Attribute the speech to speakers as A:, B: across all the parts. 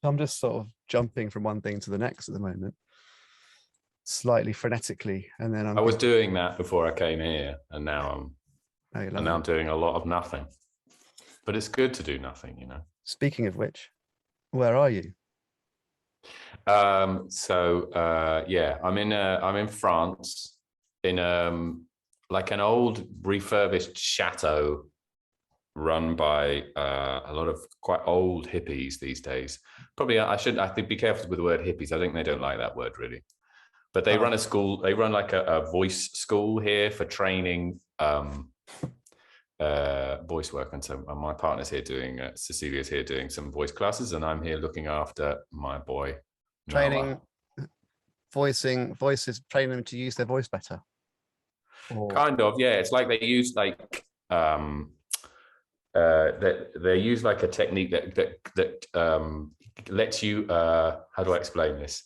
A: I'm just sort of jumping from one thing to the next at the moment, slightly frenetically, and then
B: I was doing that before I came here, and now I'm doing a lot of nothing. But it's good to do nothing, you know.
A: Speaking of which, where are you?
B: Yeah, I'm in France, in like an old refurbished chateau run by a lot of quite old hippies these days. Probably I think be careful with the word hippies. I think they don't like that word really. But they run a school, they run like a voice school here for training voice work. And so my partner's here doing, Cecilia's here doing some voice classes, and I'm here looking after my boy.
A: Training, voices, training them to use their voice better.
B: Kind of, yeah. It's like they use like they use like a technique that lets you how do I explain this?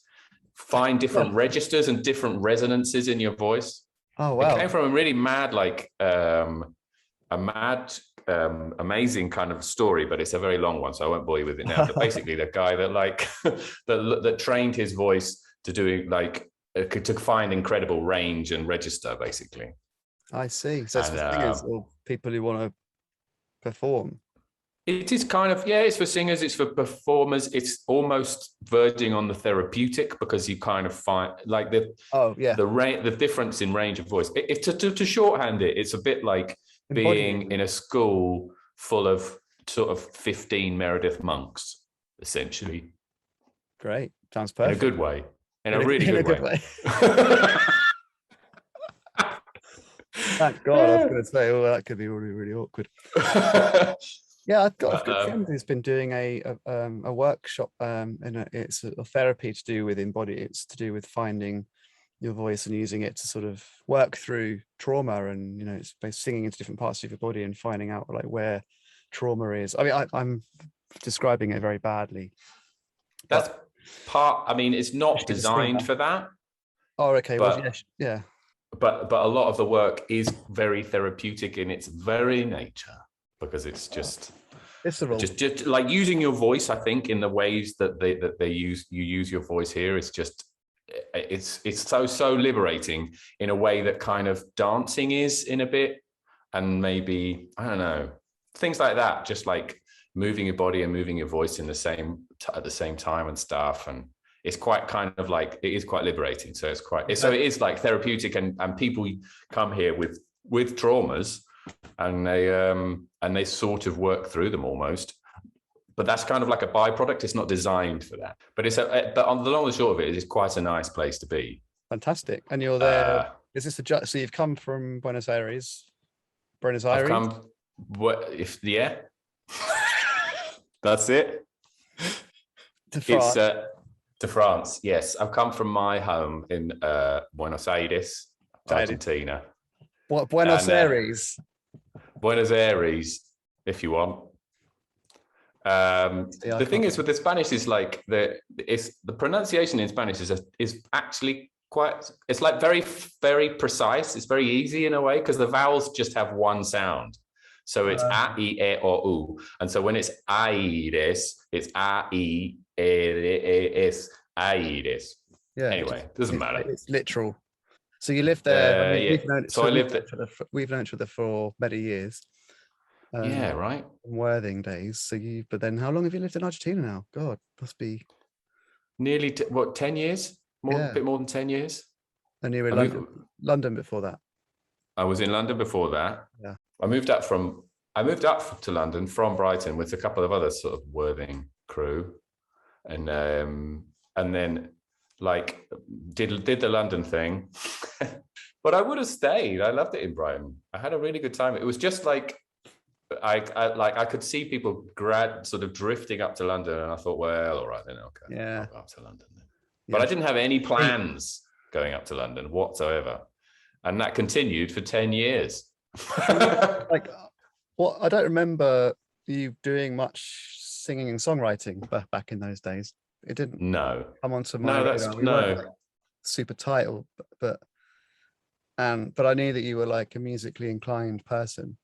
B: Find different registers and different resonances in your voice.
A: Oh wow!
B: It came from a really mad, like amazing kind of story, but it's a very long one, so I won't bore you with it now. But basically, the guy that like that trained his voice to do like to find incredible range and register, basically.
A: I see. So it's for singers or people who want to perform.
B: It is kind of, yeah, it's for singers, it's for performers. It's almost verging on the therapeutic, because you kind of find like the difference in range of voice. To shorthand it, it's a bit like being in a school full of sort of 15 Meredith monks, essentially.
A: Great. Sounds perfect.
B: In a good way. In a really good way.
A: Thank God, I was going to say, oh, that could be really, really awkward. Yeah, I've got a good friend who's been doing a workshop, and it's a therapy to do with it's to do with finding your voice and using it to sort of work through trauma, and it's by singing into different parts of your body and finding out like where trauma is. I mean, I'm describing it very badly.
B: That's part. I mean, it's not designed for that.
A: Oh, okay. But, well, yeah.
B: But a lot of the work is very therapeutic in its very nature, because it's just like using your voice. I think in the ways that you use your voice here, it's just it's so liberating in a way that kind of dancing is in a bit, and maybe I don't know, things like that, just like moving your body and moving your voice in at the same time and stuff. And it's quite kind of like, it is quite liberating. So it is like therapeutic, and people come here with traumas, and they sort of work through them almost. But that's kind of like a byproduct. It's not designed for that. But but on the long and short of it, it's quite a nice place to be.
A: Fantastic. And you're there. Is this so you've come from Buenos Aires?
B: I've come. Yeah. That's it.
A: To France.
B: It's to France. Yes, I've come from my home in Buenos Aires, Argentina.
A: What, Buenos Aires?
B: Buenos Aires, if you want. The thing is with the Spanish is like the pronunciation in Spanish is actually quite. It's like very, very precise. It's very easy in a way, because the vowels just have one sound. So it's a, I, e, or u, and so when it's Aires, it's a, e, es, Aires. Yeah. Anyway, doesn't matter.
A: It's literal. So you lived there.
B: Yeah. I lived there.
A: We've known each other for many years.
B: Yeah, right.
A: Worthing days. So but then how long have you lived in Argentina now? God, must be
B: nearly 10 years? A bit more than 10 years.
A: And you were in London before that.
B: I was in London before that.
A: Yeah.
B: I moved up to London from Brighton with a couple of other sort of Worthing crew, and then like did the London thing. But I would have stayed. I loved it in Brighton. I had a really good time. It was just like I could see people sort of drifting up to London, and I thought, well, all right then, okay,
A: yeah,
B: I'll go up to London then. But I didn't have any plans going up to London whatsoever, and that continued for 10 years.
A: Like, well, I don't remember you doing much singing and songwriting back in those days. It didn't.
B: No.
A: Come onto my super title, but I knew that you were like a musically inclined person.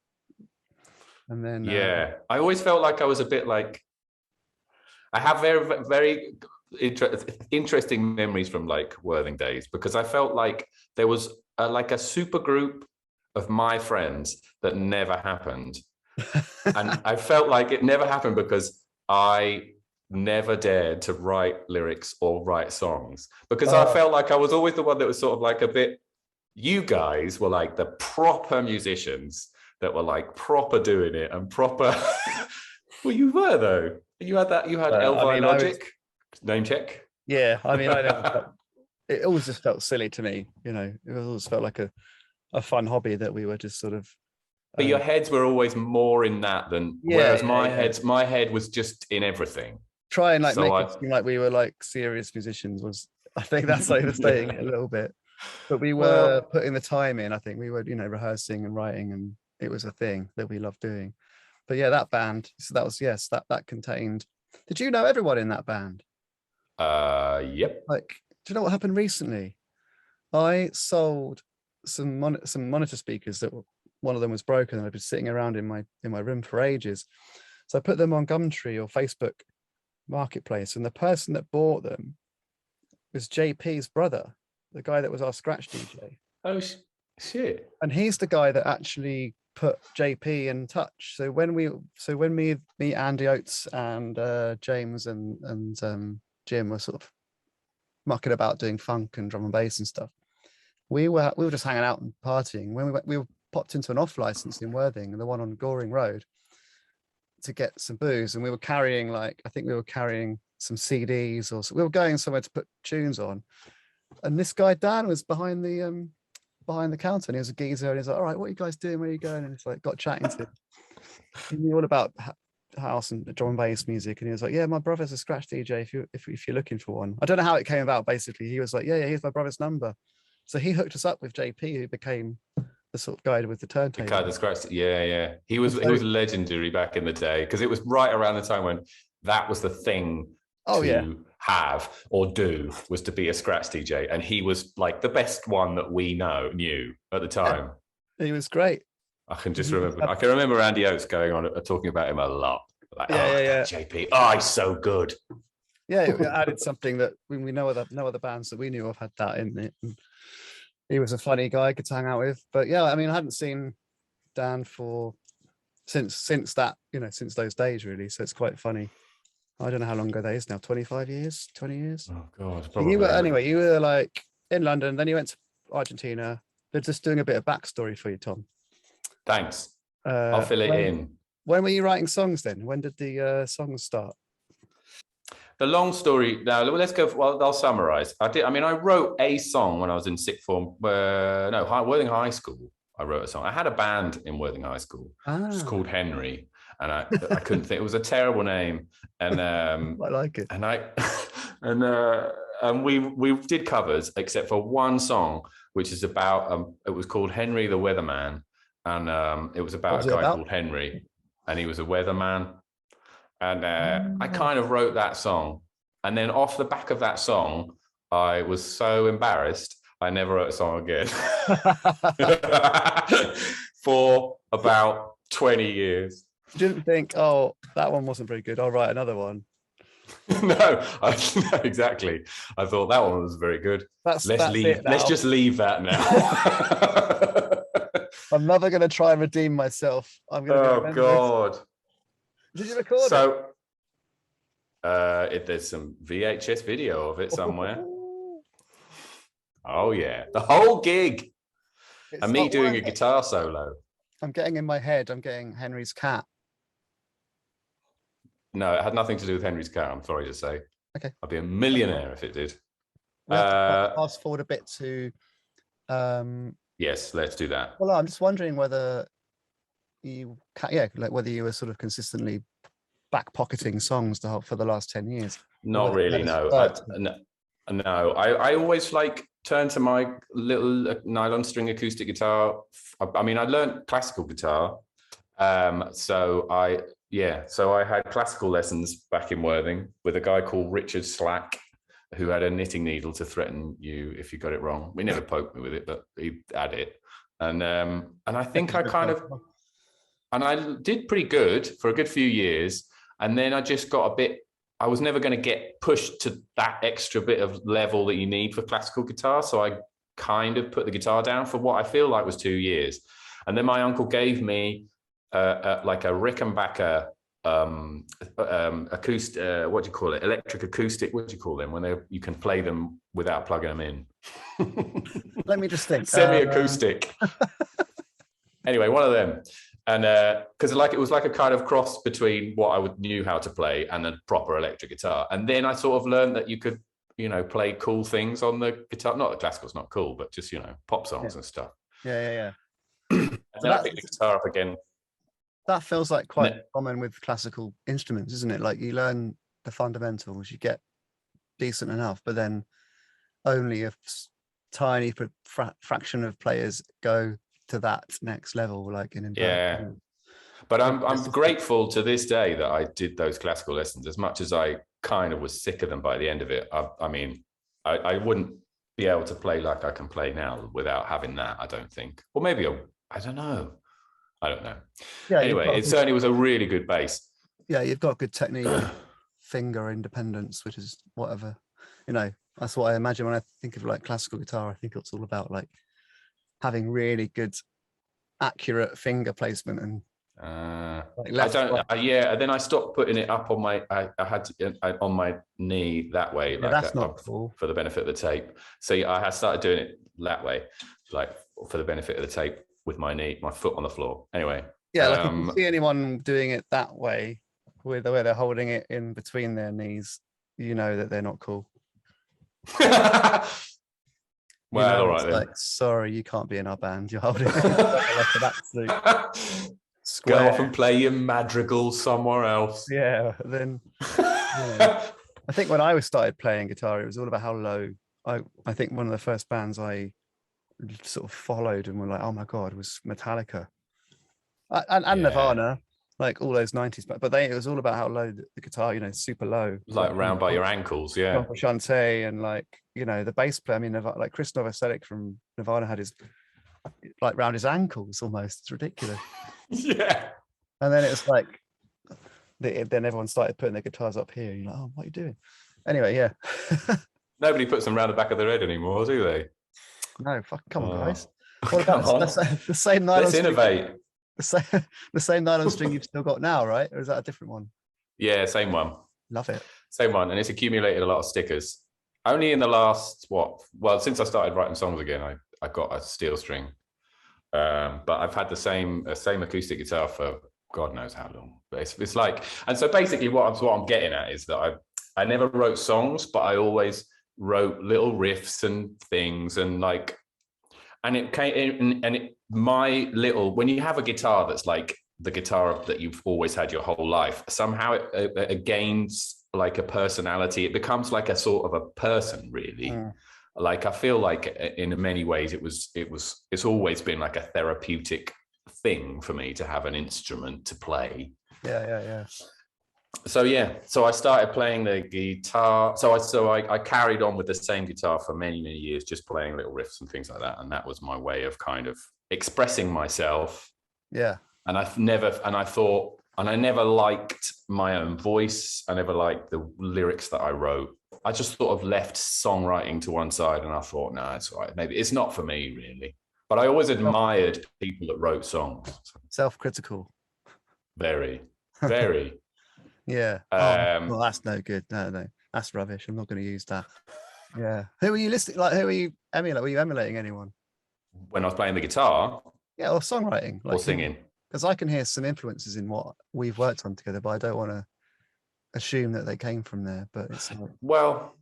A: And then
B: I always felt like I was a bit like, I have very interesting memories from like Worthing days, because I felt like there was like a super group of my friends that never happened. And I felt like it never happened because I never dared to write lyrics or write songs, because I felt like I was always the one that was sort of like a bit, you guys were like the proper musicians that were like proper doing it and proper. Well, you were though. You had that. You had Elvi Logic. Name check.
A: Yeah, I mean, I never felt, it always just felt silly to me. You know, it always felt like a fun hobby that we were just sort of.
B: But your heads were always more in that than, whereas my head was just in everything.
A: Try and like make it seem like we were like serious musicians was, I think that's overstating it a little bit. But we were putting the time in. I think we were, you know, rehearsing and writing, and it was a thing that we loved doing. But yeah, that band. So that was, yes, that contained. Did you know everyone in that band?
B: Yep.
A: Like, do you know what happened recently? I sold some monitor speakers that one of them was broken, and I've been sitting around in my room for ages. So I put them on Gumtree or Facebook Marketplace, and the person that bought them was JP's brother, the guy that was our scratch DJ.
B: Oh shit!
A: And he's the guy that actually put JP in touch. So when me, Andy Oates, and James and Jim were sort of mucking about doing funk and drum and bass and stuff, we were just hanging out and partying. When we popped into an off license in Worthing, the one on Goring Road, to get some booze, and we were carrying some CDs, or we were going somewhere to put tunes on. And this guy Dan was behind the counter, and he was a geezer, and he's like, "All right, what are you guys doing? Where are you going?" And it's like, got chatting to him. He knew all about house and drum and bass music, and he was like, "Yeah, my brother's a scratch DJ. If you're looking for one." I don't know how it came about. Basically, he was like, "Yeah, here's my brother's number." So he hooked us up with JP, who became the sort of guy with the turntable.
B: The scratch. Yeah. He was legendary back in the day, because it was right around the time when that was the thing have or do, was to be a scratch DJ, and he was like the best one that we knew at the time.
A: Yeah, he was great.
B: I can remember Andy Oates going on talking about him a lot. Like, JP, he's so good.
A: Yeah, it added something that we know no other bands that we knew of had that in it. And he was a funny guy, good to hang out with. But yeah, I mean, I hadn't seen Dan since those days, really. So it's quite funny. I don't know how long ago that is now. 25 years, 20 years.
B: Oh God.
A: You were like in London, then you went to Argentina. They're just doing a bit of backstory for you, Tom.
B: Thanks. I'll fill it in.
A: When were you writing songs then? When did the songs start?
B: The long story. Now let's go. Well, I'll summarize. I wrote a song when I was in sixth form. Worthing High School. I wrote a song. I had a band in Worthing High School. It was called Henry, and I couldn't think. It was a terrible name, and
A: I like it.
B: And we did covers, except for one song, which is about. It was called Henry the Weatherman, and it was about a guy called Henry, and he was a weatherman. And I kind of wrote that song. And then off the back of that song, I was so embarrassed, I never wrote a song again. For about 20 years.
A: You didn't think, oh, that one wasn't very good, I'll write another one.
B: No, exactly. I thought that one was very good. Let's just leave that now.
A: I'm never going to try and redeem myself. I'm going to
B: God.
A: Did you record
B: it? There's some VHS video of it somewhere. Oh yeah, the whole gig. And me doing a guitar solo.
A: I'm getting in my head, I'm getting Henry's cat.
B: No, it had nothing to do with Henry's cat, I'm sorry to say.
A: Okay.
B: I'd be a millionaire if it did.
A: We have to fast forward a bit to...
B: Yes, let's do that.
A: Well, I'm just wondering whether whether you were sort of consistently back pocketing songs for the last 10 years.
B: Not really, no. I always turn to my little nylon string acoustic guitar. I learned classical guitar. So I had classical lessons back in Worthing with a guy called Richard Slack, who had a knitting needle to threaten you if you got it wrong. He never poked me with it, but he had it. And I think I did pretty good for a good few years. And then I just got a bit, I was never going to get pushed to that extra bit of level that you need for classical guitar. So I kind of put the guitar down for what I feel like was 2 years. And then my uncle gave me like a Rickenbacker acoustic, what do you call it? Electric acoustic, what do you call them? When you can play them without plugging them in.
A: Let me just think.
B: Semi-acoustic. Anyway, one of them. And because it was like a kind of cross between what I knew how to play and a proper electric guitar. And then I sort of learned that you could, play cool things on the guitar. Not that classical's not cool, but just, pop songs and stuff.
A: Yeah.
B: And so then I picked the guitar up again.
A: That feels like quite common with classical instruments, isn't it? Like you learn the fundamentals, you get decent enough, but then only a tiny fraction of players go to that next level, like in
B: But I'm grateful to this day that I did those classical lessons, as much as I kind of was sick of them by the end of it. I mean, I wouldn't be able to play like I can play now without having that, I don't think. Or maybe I don't know. Yeah. Anyway, it certainly was a really good bass.
A: Yeah, you've got good technique, finger independence, which is whatever. That's what I imagine when I think of like classical guitar. I think it's all about like having really good, accurate finger placement and.
B: Then I stopped putting it up on my. I had to, on my knee that way, like
A: that's not cool.
B: For the benefit of the tape. So I had started doing it that way, like for the benefit of the tape, with my foot on the floor. Anyway.
A: Yeah, like if you see anyone doing it that way, with the way they're holding it in between their knees, you know that they're not cool.
B: Well, all right then.
A: Like, sorry, you can't be in our band. You're holding it like an absolute square.
B: Go off and play your madrigal somewhere else.
A: Yeah, then. I think when I started playing guitar, it was all about how low. I think one of the first bands I sort of followed and were like, oh my god, was Metallica and Nirvana, like all those 90s, but it was all about how low the guitar, super low,
B: like round by your ankles. Yeah,
A: Shante, and like the bass player. I mean, like Chris Novoselic from Nirvana had his like round his ankles almost. It's ridiculous.
B: Yeah,
A: and then it was like then everyone started putting their guitars up here. You're like, oh, what are you doing? Anyway, yeah.
B: Nobody puts them around the back of their head anymore, do they?
A: No, come on, guys. What about the same nylon?
B: Let's innovate.
A: The same nylon string you've still got now, right? Or is that a different one?
B: Yeah, same one.
A: Love it.
B: Same one, and it's accumulated a lot of stickers. Only in the last since I started writing songs again, I got a steel string. But I've had the same acoustic guitar for God knows how long. But it's like, and so basically what I'm getting at is that I never wrote songs, but I always wrote little riffs and things, and like, and it came in, when you have a guitar that's like the guitar that you've always had your whole life, somehow it gains like a personality. It becomes like a sort of a person, really. Like I feel like in many ways it's always been like a therapeutic thing for me to have an instrument to play.
A: Yeah.
B: So I started playing the guitar. So I carried on with the same guitar for many years, just playing little riffs and things like that. And that was my way of kind of expressing myself.
A: Yeah.
B: And I never liked my own voice. I never liked the lyrics that I wrote. I just sort of left songwriting to one side, and I thought, no, it's all right. Maybe it's not for me, really. But I always admired people that wrote songs.
A: Self-critical.
B: Very, very.
A: Yeah. Well, that's no good. No, that's rubbish. I'm not going to use that. Yeah. Who were you listening? Like, who were you emulating? Were you emulating anyone?
B: When I was playing the guitar?
A: Yeah, or songwriting.
B: Or singing.
A: Because I can hear some influences in what we've worked on together, but I don't want to assume that they came from there. But it's not...
B: Well,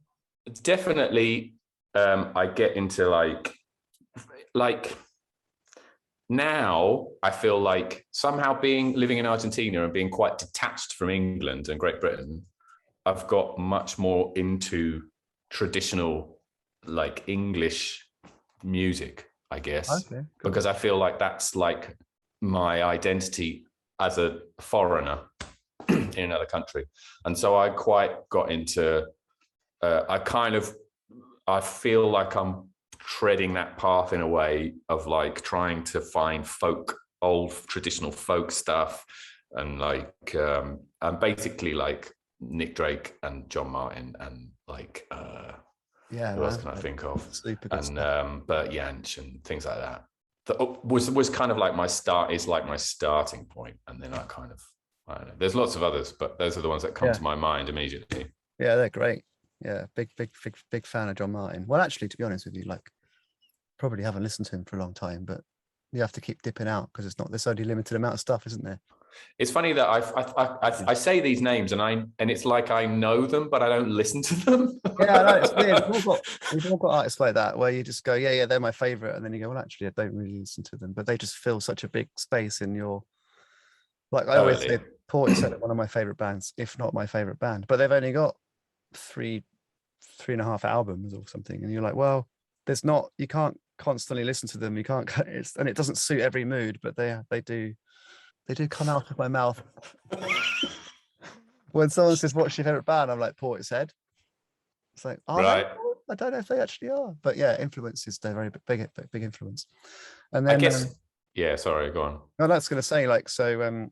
B: definitely I get into like now I feel like somehow living in Argentina and being quite detached from England and Great Britain, I've got much more into traditional like English music, I guess. Okay, cool. Because I feel like that's like my identity as a foreigner in another country. And so I quite got into, I feel like I'm treading that path in a way of like trying to find old traditional folk stuff, and like, and basically like Nick Drake and John Martin and like who else can I think of?
A: Super good
B: and
A: stuff.
B: Bert Jansch and things like that. That was kind of like my starting point, and then I don't know. There's lots of others, but those are the ones that come to my mind immediately.
A: Yeah, they're great. Yeah, big fan of John Martin. Well, actually, to be honest with you, like probably haven't listened to him for a long time, but you have to keep dipping out because there's only a limited amount of stuff, isn't there?
B: It's funny that I say these names and it's like I know them, but I don't listen to them.
A: Yeah, I know, it's weird. We've all got artists like that where you just go, yeah, they're my favorite, and then you go, well, actually, I don't really listen to them, but they just fill such a big space in your. Like I always say, Portishead are one of my favorite bands, if not my favorite band, but they've only got three and a half albums or something, and you're like, well, you can't constantly listen to them, you can't, and it doesn't suit every mood, but they do come out of my mouth. When someone says, what's your favorite band? I'm like, Portishead. It's like, right. I don't know if they actually are, but yeah, influences, they're very big influence. And then I guess
B: sorry, go on.
A: No, that's going to say, like, so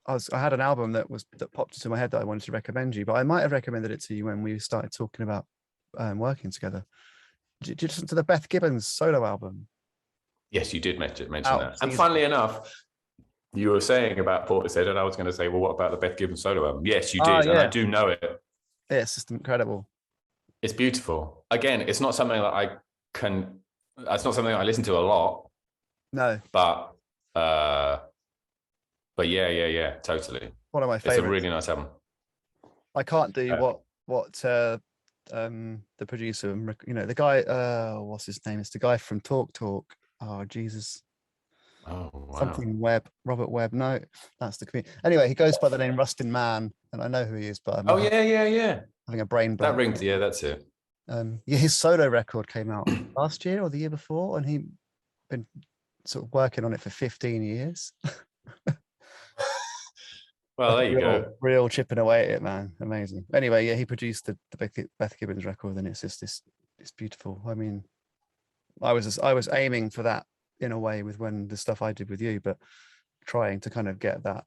A: I had an album that popped into my head that I wanted to recommend you, but I might have recommended it to you when we started talking about working together. Did you listen to the Beth Gibbons solo album?
B: Yes, you did mention that. And funnily enough, you were saying about Portishead, and I was going to say, well, what about the Beth Gibbons solo album? Yes, you did, and I do know it.
A: Yeah, it's just incredible.
B: It's beautiful. Again, it's not something that it's not something I listen to a lot.
A: No.
B: But yeah, totally.
A: One of my favorites.
B: It's a really nice album.
A: I can't do what the producer, the guy, what's his name? It's the guy from Talk Talk. Oh, Jesus.
B: Oh, wow.
A: Something Webb, Robert Webb. No, that's the comedian. Anyway, he goes by the name Rustin Mann, and I know who he is, but I'm having a brain blank.
B: That rings, yeah, that's it.
A: His solo record came out last year or the year before, and he'd been sort of working on it for 15 years.
B: Well, there you go.
A: Real chipping away at it, man. Amazing. Anyway, yeah, he produced the Beth Gibbons record, and it's just it's beautiful. I mean, I was aiming for that in a way with the stuff I did with you, but trying to kind of get that.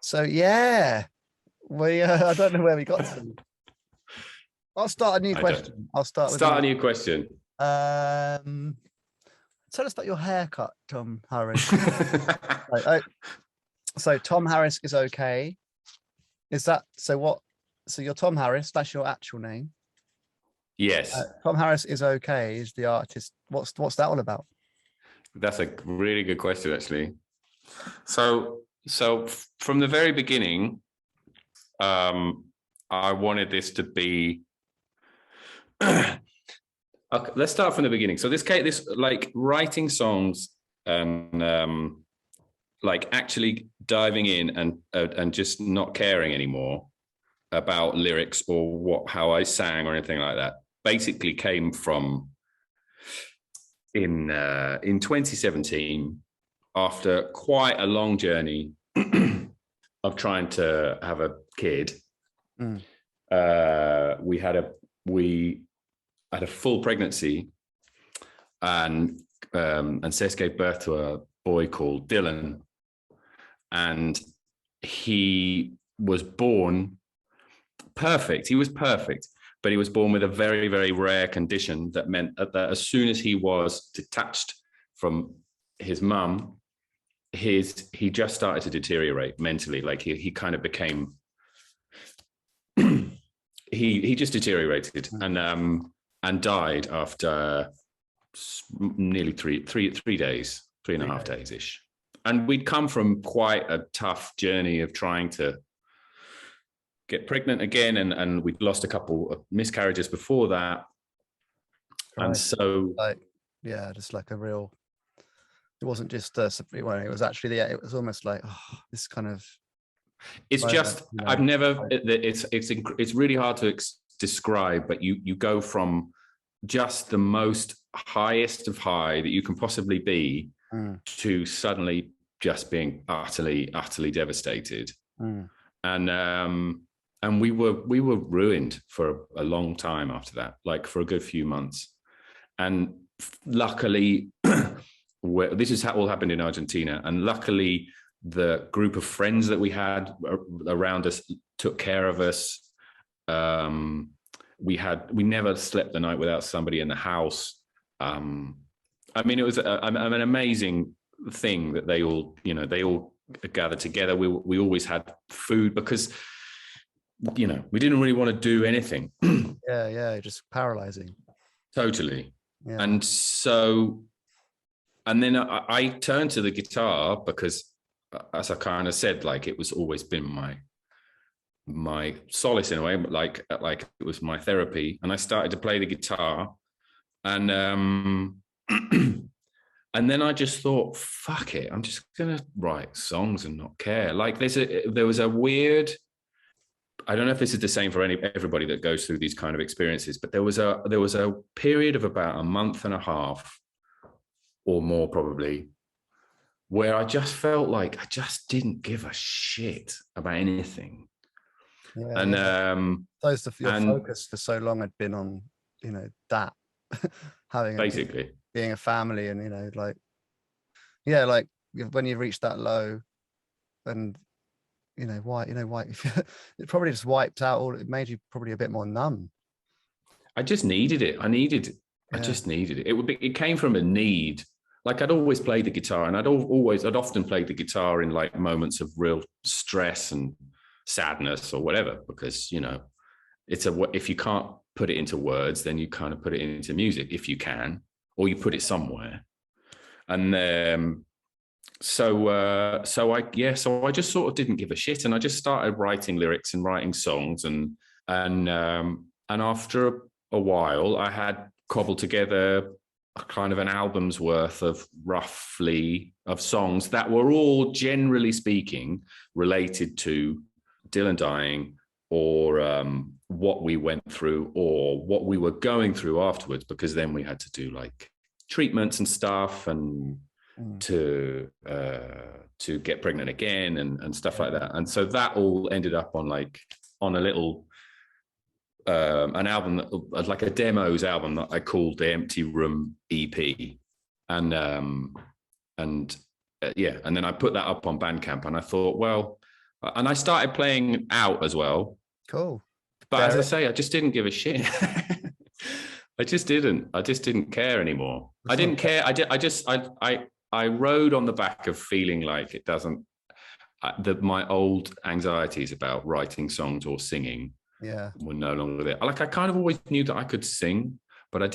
A: So yeah, I don't know where we got to. I'll start a new question. I'll start
B: a new question.
A: Tell us about your haircut, Tom Harris. So Tom Harris is okay. Is that so? What? So you're Tom Harris. That's your actual name.
B: Yes.
A: Tom Harris is okay. Is the artist? What's that all about?
B: That's a really good question, actually. So from the very beginning, I wanted this to be. Okay, let's start from the beginning. So this like writing songs and like actually diving in and just not caring anymore about lyrics or how I sang or anything like that basically came from in 2017 after quite a long journey of trying to have a kid. We had a full pregnancy, and Cesc gave birth to a boy called Dylan, and he was born perfect. He was perfect, but he was born with a very, very rare condition that meant that as soon as he was detached from his mum, he just started to deteriorate mentally. Like he kind of became, he just deteriorated and died after nearly three days, 3.5 days ish. And we'd come from quite a tough journey of trying to get pregnant again, and we'd lost a couple of miscarriages before that. Right. And so,
A: just like a real. It wasn't just it was actually it was almost like this kind of.
B: It's just I've never. It's really hard to describe, but you go from just the most highest of high that you can possibly be to suddenly just being utterly devastated. And we were ruined for a long time after that, like for a good few months. And luckily, this is all happened in Argentina, and luckily the group of friends that we had around us took care of us. We never slept the night without somebody in the house. I mean, it was an amazing thing that they all gathered together. We always had food because, we didn't really want to do anything.
A: Yeah, just paralyzing.
B: Totally.
A: Yeah.
B: And then I turned to the guitar because, as I kind of said, like, it was always been my solace in a way, but like it was my therapy. And I started to play the guitar, and and then I just thought, fuck it, I'm just gonna write songs and not care. Like, there was a weird, I don't know if this is the same for everybody that goes through these kind of experiences, but there was a period of about a month and a half or more probably, where I just felt like I just didn't give a shit about anything.
A: Yeah,
B: and
A: your focus for so long had been on, that having
B: basically
A: being a family, and like when you reach that low, and why it probably just wiped out it made you probably a bit more numb.
B: I just needed it. I just needed it. It came from a need. Like, I'd always played the guitar, and I'd often played the guitar in like moments of real stress and sadness or whatever, because if you can't put it into words, then you kind of put it into music if you can, or you put it somewhere. And so I just sort of didn't give a shit, and I just started writing lyrics and writing songs, and after a while I had cobbled together kind of an album's worth of songs that were all, generally speaking, related to Dylan dying, or what we went through, or what we were going through afterwards, because then we had to do like treatments and stuff, and to get pregnant again and stuff like that. And so that all ended up on a little an album, like a demos album that I called the Empty Room EP. And then I put that up on Bandcamp, and I thought, well, and I started playing out as well.
A: Cool.
B: But as I say, I just didn't give a shit. I just didn't care anymore. I didn't care. I rode on the back of feeling like it doesn't, that my old anxieties about writing songs or singing were no longer there. Like, I kind of always knew that I could sing, but I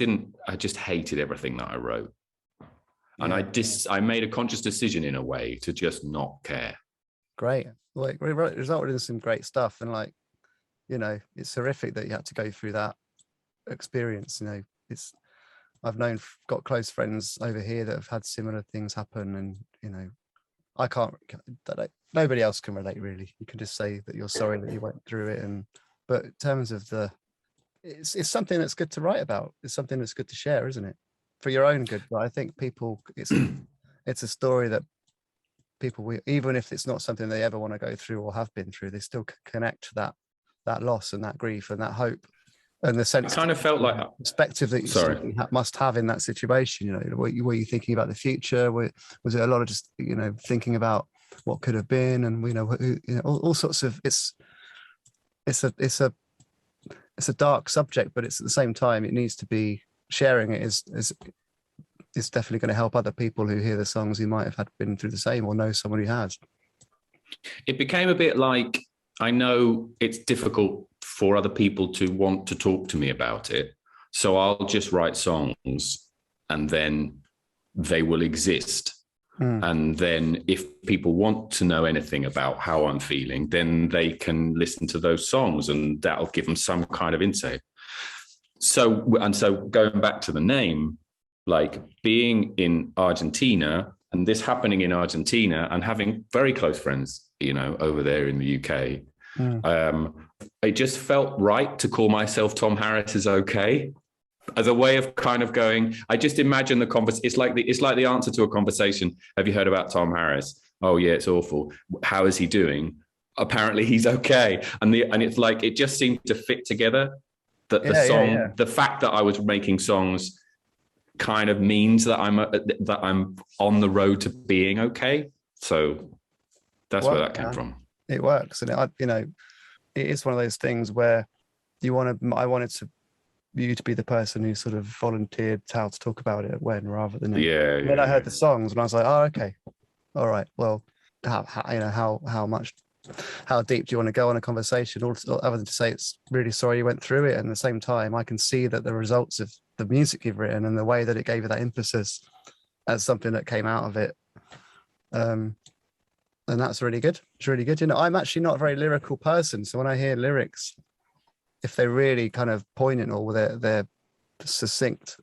B: just hated everything that I wrote. And I made a conscious decision in a way to just not care. Great.
A: Like, it resulted in some great stuff. And like, it's horrific that you had to go through that experience. I've got close friends over here that have had similar things happen, and I can't, nobody else can relate really. You can just say that you're sorry that you went through it, but in terms of it's something that's good to write about. It's something that's good to share, isn't it? For your own good. But I think people, it's a story that people, even if it's not something they ever want to go through or have been through, they still connect to that loss and that grief and that hope. And the sense,
B: it kind of felt like
A: perspective that you must have in that situation. Were you thinking about the future? Was it a lot of just thinking about what could have been, and all sorts of. It's a dark subject, but it's at the same time it needs to be, sharing it is definitely going to help other people who hear the songs who might have been through the same, or know someone who has.
B: It became a bit like, I know it's difficult for other people to want to talk to me about it, so I'll just write songs, and then they will exist. And then if people want to know anything about how I'm feeling, then they can listen to those songs, and that'll give them some kind of insight. So going back to the name, like being in Argentina, and this happening in Argentina, and having very close friends, over there in the UK, it just felt right to call myself Tom Harris Is Okay, as a way of kind of going, I just imagine the conversation. It's like the answer to a conversation. Have you heard about Tom Harris? Oh yeah, it's awful. How is he doing? Apparently he's okay. And it's like, it just seemed to fit together. That the song, the fact that I was making songs kind of means that I'm on the road to being okay. So That's where that came from.
A: It works, and it is one of those things where I wanted you to be the person who sort of volunteered how to talk about it when, rather than then I heard the songs and I was like, oh, okay, all right, well, how deep do you want to go on a conversation, other than to say it's really sorry you went through it, and at the same time I can see that the results of the music you've written and the way that it gave you that emphasis as something that came out of it, and that's really good. It's really good. I'm actually not a very lyrical person, so when I hear lyrics, if they're really kind of poignant or they're succinct,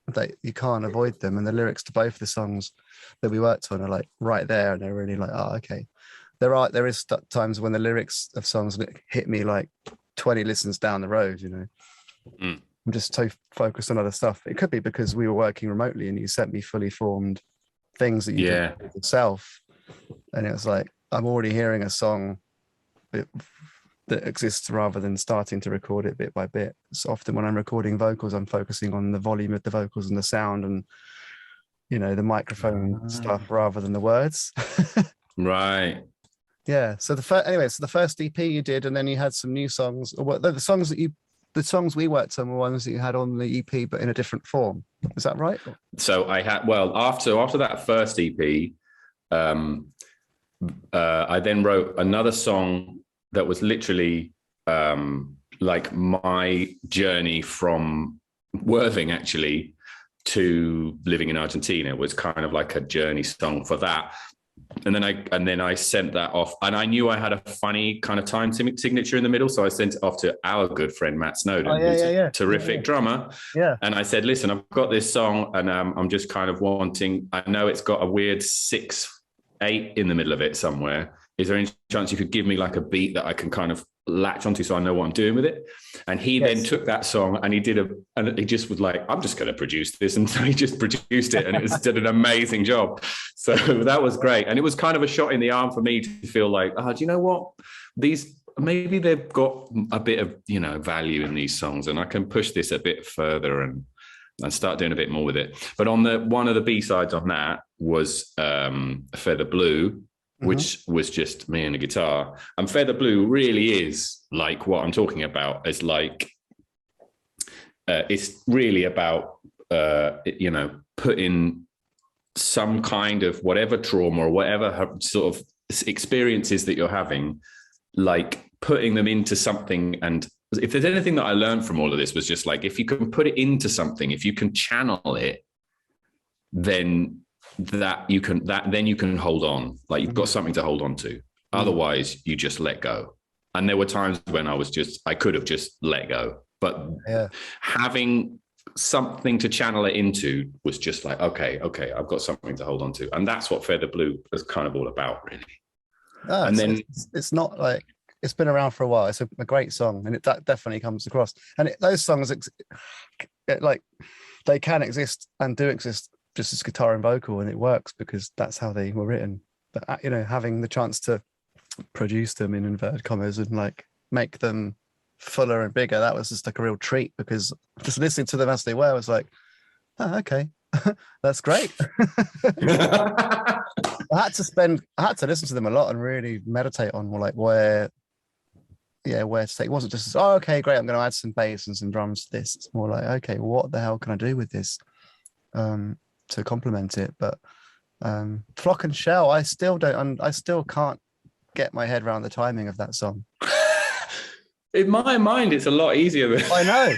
A: that you can't avoid them. And the lyrics to both the songs that we worked on are like right there, and they're really like, oh, okay. There is times when the lyrics of songs hit me like 20 listens down the road. I'm just so focused on other stuff. It could be because we were working remotely and you sent me fully formed things that you did yourself, and it was like I'm already hearing a song that exists rather than starting to record it bit by bit. So often when I'm recording vocals, I'm focusing on the volume of the vocals and the sound and the microphone stuff rather than the words.
B: Right.
A: Yeah. So the first EP you did, and then you had some new songs. Or the songs we worked on were ones that you had on the EP, but in a different form. Is that right?
B: So I had, after that first EP, I then wrote another song that was literally like my journey from Worthing actually to living in Argentina. Was kind of like a journey song for that. And then I sent that off, and I knew I had a funny kind of time signature in the middle, so I sent it off to our good friend Matt Snowden, who's a terrific drummer. Yeah. And I said, listen, I've got this song, and I'm just kind of wanting. I know it's got a weird 6/8 in the middle of it somewhere. Is there any chance you could give me like a beat that I can kind of latch onto so I know what I'm doing with it? And he then took that song and he just was like, I'm just going to produce this. And so he just produced it, and it did an amazing job. So that was great. And it was kind of a shot in the arm for me to feel like, do you know what? Maybe they've got a bit of, value in these songs, and I can push this a bit further and start doing a bit more with it. But one of the B-sides on that was Feather Blue, which was just me and a guitar. And Feather Blue really is like what I'm talking about. It's like, it's really about, putting some kind of whatever trauma or whatever sort of experiences that you're having, like putting them into something. And if there's anything that I learned from all of this, was just like, if you can put it into something, if you can channel it, then you can hold on, like you've got something to hold on to. Otherwise you just let go. And there were times when I could have just let go, but having something to channel it into was just like, okay, I've got something to hold on to. And that's what Feather Blue is kind of all about, really.
A: And then it's not like, it's been around for a while. It's a great song, and that definitely comes across. And those songs, like, they can exist and do exist just as guitar and vocal, and it works because that's how they were written. But having the chance to produce them in inverted commas and like make them fuller and bigger, that was just like a real treat, because just listening to them as they were was like, oh, okay, that's great. I had to listen to them a lot and really meditate on where to take. It wasn't just, oh, okay, great, I'm going to add some bass and some drums to this. It's more like, okay, what the hell can I do with this to complement it? But Flock and Shell, I still can't get my head around the timing of that song.
B: In my mind, it's a lot easier than
A: I know,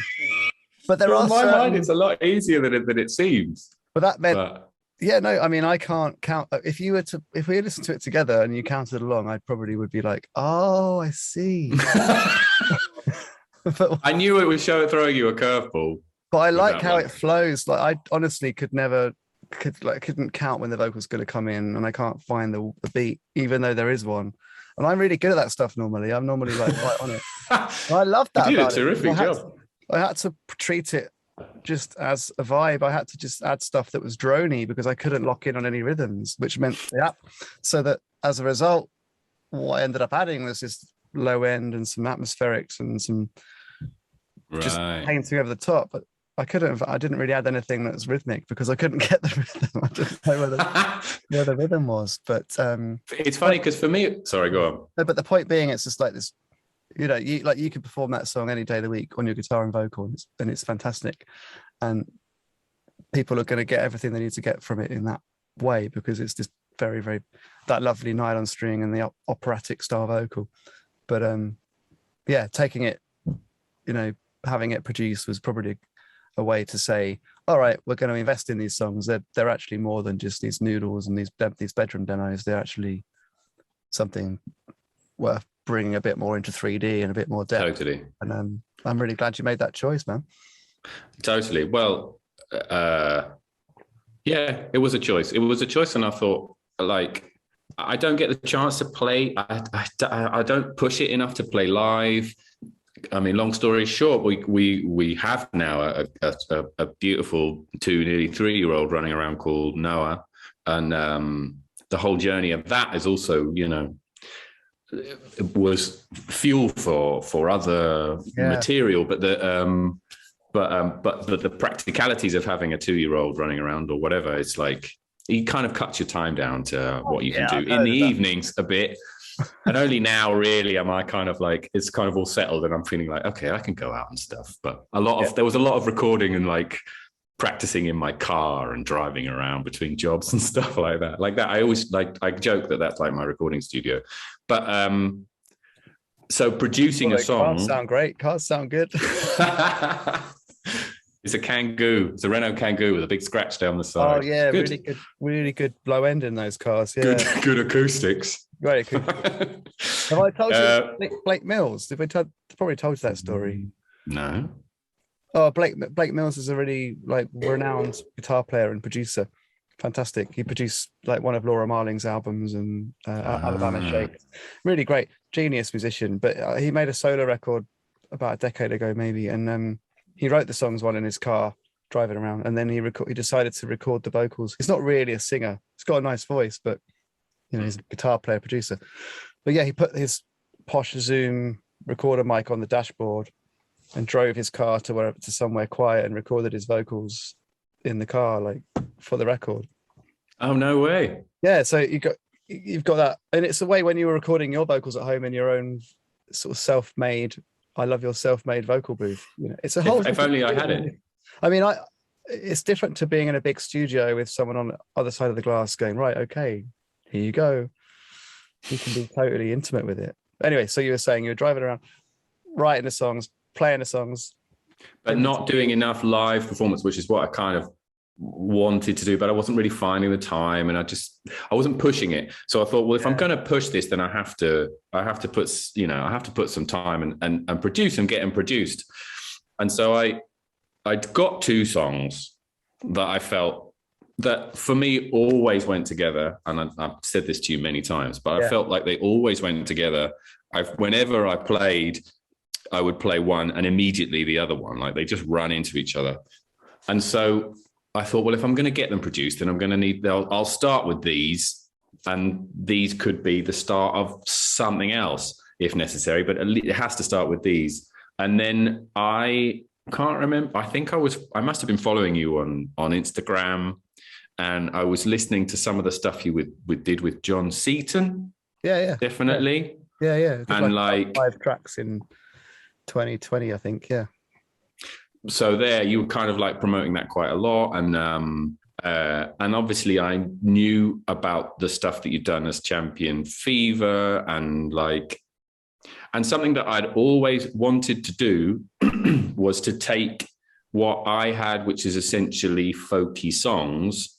A: but there are. In my mind,
B: it's a lot easier than it seems.
A: But that meant, I mean, I can't count. If we listened to it together and you counted along, I probably would be like, oh, I see. But
B: I knew it was throwing you a curveball.
A: But I like how it flows. Like, I honestly couldn't count when the vocal's going to come in, and I can't find the beat, even though there is one. And I'm really good at that stuff normally. I'm normally like right on it. I love that.
B: You did a terrific job.
A: I had to treat it just as a vibe. I had to just add stuff that was drony because I couldn't lock in on any rhythms, which meant so that as a result, what I ended up adding was this low end and some atmospherics and some just painting over the top. But I didn't really add anything that's rhythmic because I couldn't get the rhythm. I didn't know where the rhythm was. But
B: it's funny because for me, sorry, go on.
A: No, but the point being, it's just like this, you could perform that song any day of the week on your guitar and vocal, and it's fantastic. And people are going to get everything they need to get from it in that way because it's just very, very, that lovely nylon string and the operatic style vocal. But yeah, taking it, having it produced was probably a way to say, all right, we're going to invest in these songs. They're actually more than just these noodles and these bedroom demos. They're actually something worth bringing a bit more into 3D and a bit more depth.
B: Totally.
A: And I'm really glad you made that choice, man.
B: Totally. Well, yeah, it was a choice. It was a choice, and I thought, like, I don't get the chance to play. I don't push it enough to play live. I mean, long story short, we have now a beautiful nearly 3-year-old running around called Noah, and the whole journey of that is also, it was fuel for other material, but the practicalities of having a 2-year-old running around or whatever, it's like you kind of cuts your time down to what you can do in the evenings a bit. And only now really am I kind of like, it's kind of all settled and I'm feeling like, okay, I can go out and stuff. But there was a lot of recording and like practicing in my car and driving around between jobs and stuff like that. I always I joke that that's like my recording studio. But so producing a song.
A: Cars sound great. Cars sound good.
B: It's a Kangoo. It's a Renault Kangoo with a big scratch down the side.
A: Oh yeah, really good blow end in those cars. Yeah,
B: good acoustics.
A: Right. Have I told you Blake Mills? Probably told you that story?
B: No.
A: Oh, Blake Mills is a really renowned guitar player and producer. Fantastic. He produced one of Laura Marling's albums and Alabama Shakes. Really great, genius musician. But he made a solo record about a decade ago, maybe, and he wrote the songs while in his car driving around, and then he decided to record the vocals. He's not really a singer. He's got a nice voice, but he's a guitar player, producer. But yeah, he put his posh Zoom recorder mic on the dashboard and drove his car to somewhere quiet and recorded his vocals in the car, for the record.
B: Oh, no way.
A: Yeah, so you've got that, and it's the way when you were recording your vocals at home in your own sort of self-made. I love your self-made vocal booth. It's a whole.
B: If only I had it.
A: I mean, it's different to being in a big studio with someone on the other side of the glass going, right, okay, here you go. You can be totally intimate with it. Anyway, so you were saying you were driving around, writing the songs, playing the songs,
B: but not doing enough live performance, which is what I kind of wanted to do, but I wasn't really finding the time, and I wasn't pushing it. So I thought, well, if I'm going to push this, then I have to put some time and produce and get them produced. And so I'd got 2 songs that I felt that for me always went together. And I've said this to you many times, but I felt like they always went together. Whenever I played, I would play one and immediately the other one, like they just run into each other. And so I thought, well, if I'm going to get them produced, then I'm going to I'll start with these, and these could be the start of something else if necessary, but it has to start with these. And then I can't remember. I think I must have been following you on Instagram, and I was listening to some of the stuff you did with John Seaton.
A: Yeah.
B: Definitely.
A: Yeah.
B: And
A: 5 tracks in 2020, I think. Yeah.
B: So there, you were kind of promoting that quite a lot, and obviously I knew about the stuff that you'd done as Champion Fever, and something that I'd always wanted to do was to take what I had, which is essentially folky songs,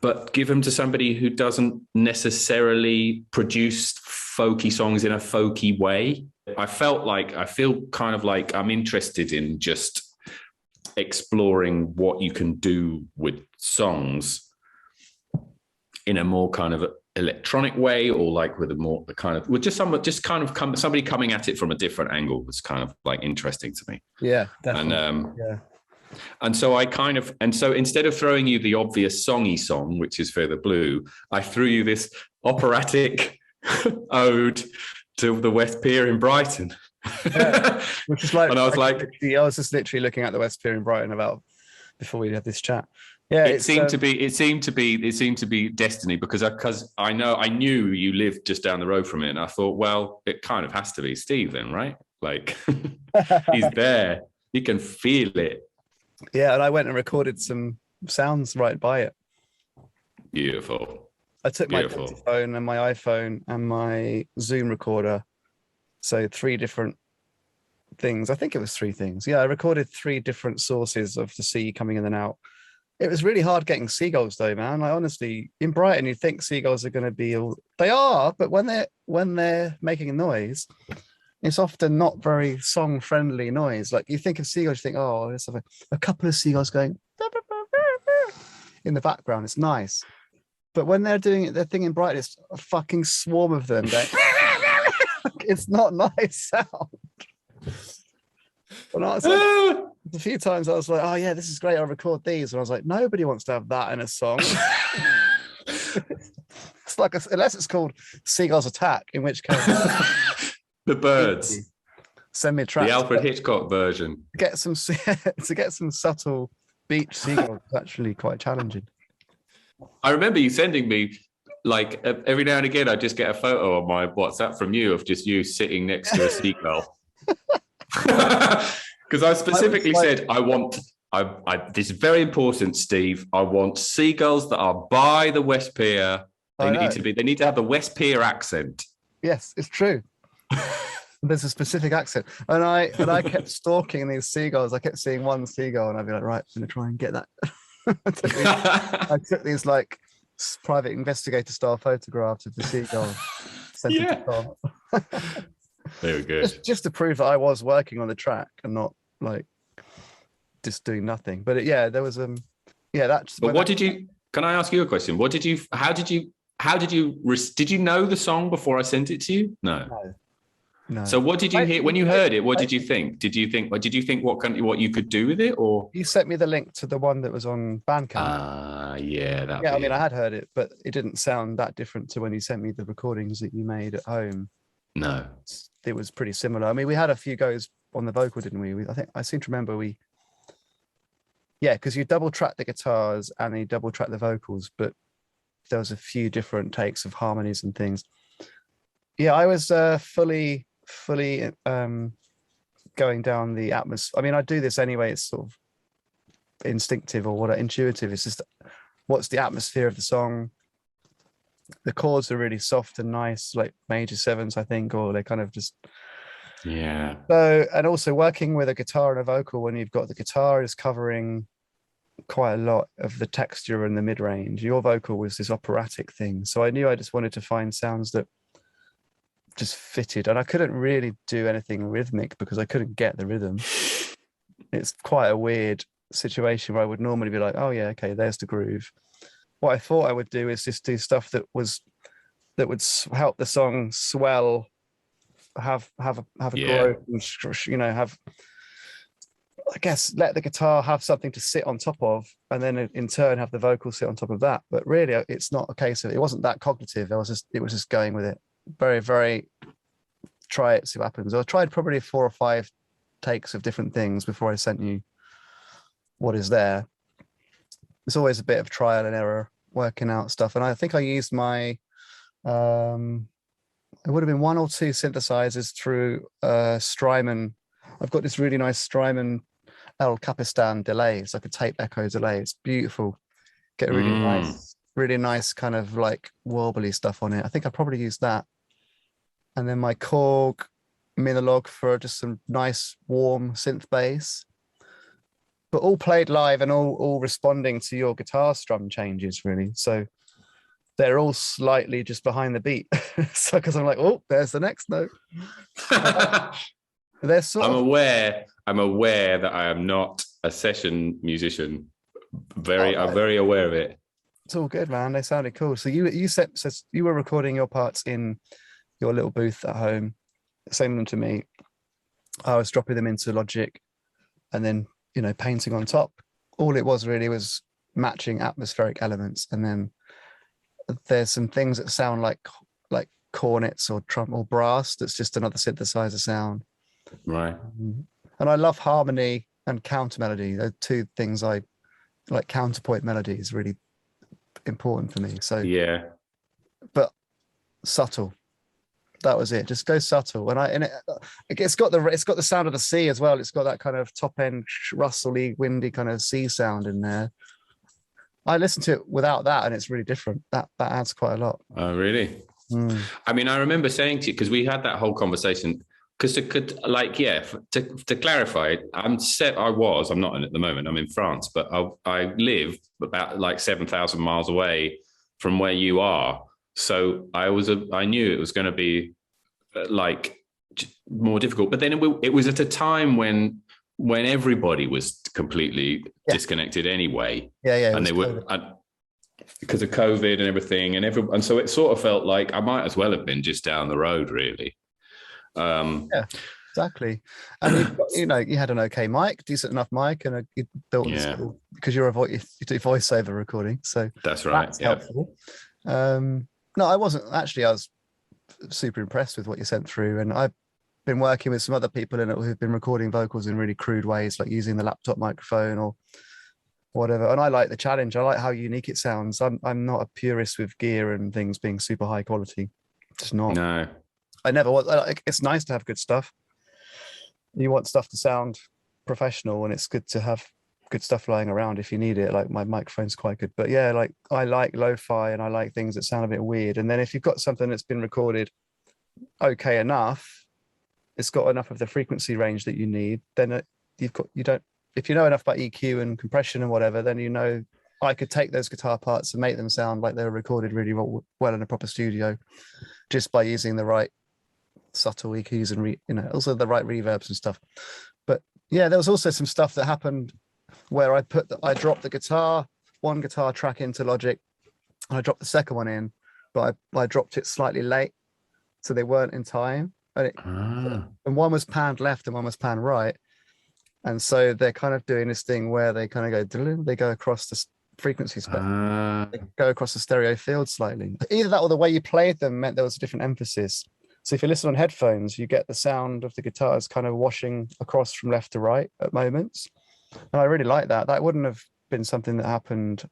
B: but give them to somebody who doesn't necessarily produce folky songs in a folky way. I feel kind of like I'm interested in just exploring what you can do with songs in a more kind of electronic way, or with a more somebody coming at it from a different angle was kind of interesting to me.
A: Yeah, definitely.
B: And so instead of throwing you the obvious songy song, which is Feather Blue, I threw you this operatic ode to the West Pier in Brighton.
A: Yeah. Which is like,
B: and I was like,
A: I was just literally looking at the West Pier in Brighton about before we had this chat. Yeah,
B: it seemed to be destiny because I knew you lived just down the road from it, and I thought, well, it kind of has to be Steve then, right? Like he's there, you can feel it.
A: Yeah, and I went and recorded some sounds right by it.
B: Beautiful.
A: I took my phone and my iPhone and my Zoom recorder, so 3 different things. I think it was 3 things. Yeah, I recorded 3 different sources of the sea coming in and out. It was really hard getting seagulls though, man. Like honestly, in Brighton, you think seagulls are going to be they are, but when they're making a noise, it's often not very song friendly noise. Like you think of seagulls, you think, oh, there's a couple of seagulls going in the background. It's nice. But when they're doing their thing in Brighton, it's a fucking swarm of them going. It's not nice sound. And I was like, a few times I was like, oh yeah, this is great, I'll record these. And I was like, nobody wants to have that in a song. It's like, unless it's called Seagulls Attack, in which case
B: the birds.
A: Send me a track.
B: The Alfred Hitchcock version.
A: To get some subtle beach seagulls is actually quite challenging.
B: I remember you sending me, like, every now and again, I just get a photo on my WhatsApp from you of just you sitting next to a seagull. Because I specifically said, this is very important, Steve. I want seagulls that are by the West Pier. They need to have the West Pier accent.
A: Yes, it's true. There's a specific accent. And I kept stalking these seagulls. I kept seeing one seagull and I'd be like, right, I'm gonna try and get that. I took these like private investigator style photographs of the seagull.
B: Yeah. Very good.
A: Just to prove that I was working on the track and not like just doing nothing. But there was that's.
B: But what did you? Can I ask you a question? How did you know the song before I sent it to you? No. So what did you hear when you heard it? What did you think? Did you think what you could do with it, or
A: you sent me the link to the one that was on Bandcamp?
B: Yeah.
A: I mean, I had heard it, but it didn't sound that different to when you sent me the recordings that you made at home.
B: No,
A: it was pretty similar. I mean, we had a few goes on the vocal, didn't we? I seem to remember because you double track the guitars and you double track the vocals, but there was a few different takes of harmonies and things. Yeah, I was fully going down the atmosphere. I mean, I do this anyway. It's sort of instinctive or intuitive. It's just what's the atmosphere of the song. The chords are really soft and nice, like major 7s, I think, or they kind of just.
B: Yeah.
A: So, and also working with a guitar and a vocal when you've got the guitar is covering quite a lot of the texture and the mid-range. Your vocal was this operatic thing. So I knew I just wanted to find sounds that just fitted. And I couldn't really do anything rhythmic because I couldn't get the rhythm. It's quite a weird situation where I would normally be like, oh yeah, okay, there's the groove. What I thought I would do is just do stuff that would help the song swell, have a growth, and have, I guess, let the guitar have something to sit on top of, and then in turn have the vocal sit on top of that. But really, it's not a case of, it wasn't that cognitive. It was just going with it. Very, very try it, see what happens. I tried probably 4 or 5 takes of different things before I sent you what is there. It's always a bit of trial and error working out stuff. And I think I used my, it would have been 1 or 2 synthesizers through Strymon. I've got this really nice Strymon El Capistan delay. It's like a tape echo delay. It's beautiful. Get a really nice kind of like warbly stuff on it. I think I probably used that. And then my Korg Minolog for just some nice warm synth bass. But all played live and all responding to your guitar strum changes, really. So they're all slightly just behind the beat. So because I'm like, oh, there's the next note. I'm
B: aware that I am not a session musician. I'm very aware of it.
A: It's all good, man. They sounded cool. So you were recording your parts in your little booth at home, sending them to me. I was dropping them into Logic, and then painting on top. All it was really was matching atmospheric elements, and then there's some things that sound like cornets or drum or brass. That's just another synthesizer sound.
B: Right.
A: And I love harmony and counter melody. They're two things I like. Counterpoint melody is really important for me. So
B: yeah,
A: but subtle. That was it. Just go subtle. It's got the sound of the sea as well. It's got that kind of top end rustly, windy kind of sea sound in there. I listen to it without that, and it's really different. That adds quite a lot.
B: Oh, really? I mean, I remember saying to you, because we had that whole conversation. Because to clarify, I'm not in at the moment. I'm in France, but I live about like 7,000 miles away from where you are. So I knew it was going to be like more difficult. But then it was at a time when everybody was completely disconnected anyway.
A: Yeah.
B: And they were because of COVID and everything, and so it sort of felt like I might as well have been just down the road, really.
A: Yeah, exactly. And you had an okay mic, decent enough mic, and you built because you're you do voiceover recording, so
B: that's right.
A: That's helpful. No, I wasn't actually. I was super impressed with what you sent through, and I've been working with some other people in it who've been recording vocals in really crude ways, like using the laptop microphone or whatever. And I like the challenge. I like how unique it sounds. I'm not a purist with gear and things being super high quality. Just not.
B: No.
A: I never was. It's nice to have good stuff. You want stuff to sound professional, and it's good to have good stuff lying around if you need it. Like my microphone's quite good, but yeah, like I like lo-fi and I like things that sound a bit weird. And then if you've got something that's been recorded okay enough, it's got enough of the frequency range that you need, then if you know enough about EQ and compression and whatever, then I could take those guitar parts and make them sound like they were recorded really well in a proper studio, just by using the right subtle EQs and also the right reverbs and stuff. But yeah, there was also some stuff that happened where I dropped one guitar track into Logic, and I dropped the second one in, but I dropped it slightly late, so they weren't in time. And one was panned left and one was panned right, and so they're kind of doing this thing where they kind of go across the frequency spectrum, they go across the stereo field slightly. Either that or the way you played them meant there was a different emphasis. So if you listen on headphones, you get the sound of the guitars kind of washing across from left to right at moments. And I really like that. That wouldn't have been something that happened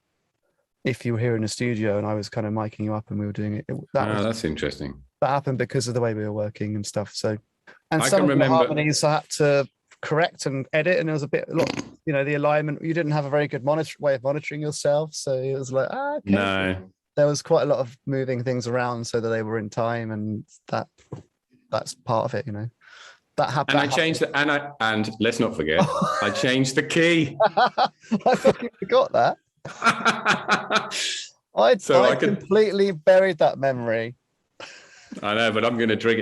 A: if you were here in the studio and I was kind of miking you up and we were doing it.
B: That's interesting.
A: That happened because of the way we were working and stuff. So, and
B: I
A: some
B: can
A: of the
B: remember
A: harmonies I had to correct and edit, and there was the alignment. You didn't have a very good way of monitoring yourself, so it was like, okay.
B: No.
A: There was quite a lot of moving things around so that they were in time, and that's part of it, That happened.
B: And I changed and let's not forget, I changed the key.
A: I fucking forgot that. I completely buried that memory.
B: I know, but I'm going to drag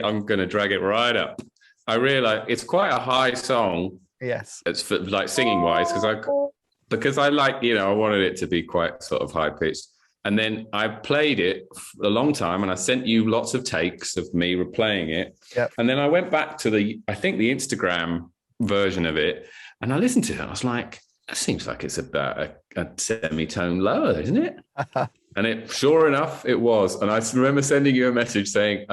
B: it right up. I realize it's quite a high song.
A: Yes.
B: It's for, like, singing wise, because I like, I wanted it to be quite sort of high pitched. And then I played it for a long time, and I sent you lots of takes of me replaying it.
A: Yep.
B: And then I went back to the Instagram version of it, and I listened to it. I was like, that seems like it's about a semitone lower, isn't it? And sure enough, it was. And I remember sending you a message saying,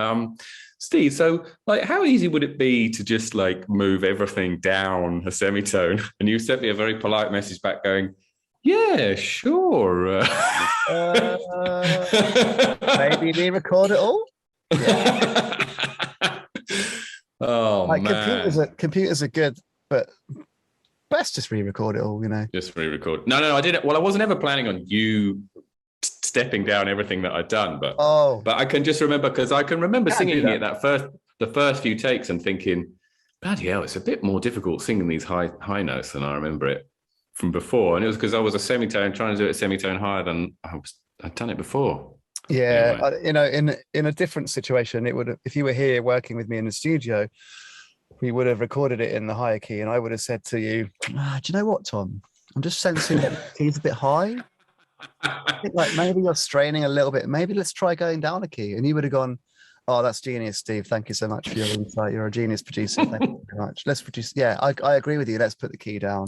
B: Steve, so like, how easy would it be to just like move everything down a semitone? And you sent me a very polite message back going, yeah, sure.
A: Maybe re-record it all. Yeah.
B: Oh, man.
A: Computers are good, but best just re-record it all,
B: Just re-record. No, I didn't. Well, I wasn't ever planning on you stepping down everything that I'd done, but I can just remember, because I can remember singing it the first few takes and thinking, bloody hell, it's a bit more difficult singing these high notes than I remember it from before. And it was because I was a semitone trying to do it a semitone higher than I'd done it before.
A: Yeah, anyway. In a different situation, it would have, if you were here working with me in the studio, we would have recorded it in the higher key, and I would have said to you, do you know what, Tom? I'm just sensing that the key's a bit high. I think like maybe you're straining a little bit. Maybe let's try going down a key. And you would have gone, oh, that's genius, Steve. Thank you so much for your insight. You're a genius producer. Thank you very much. Let's produce. Yeah, I agree with you. Let's put the key down.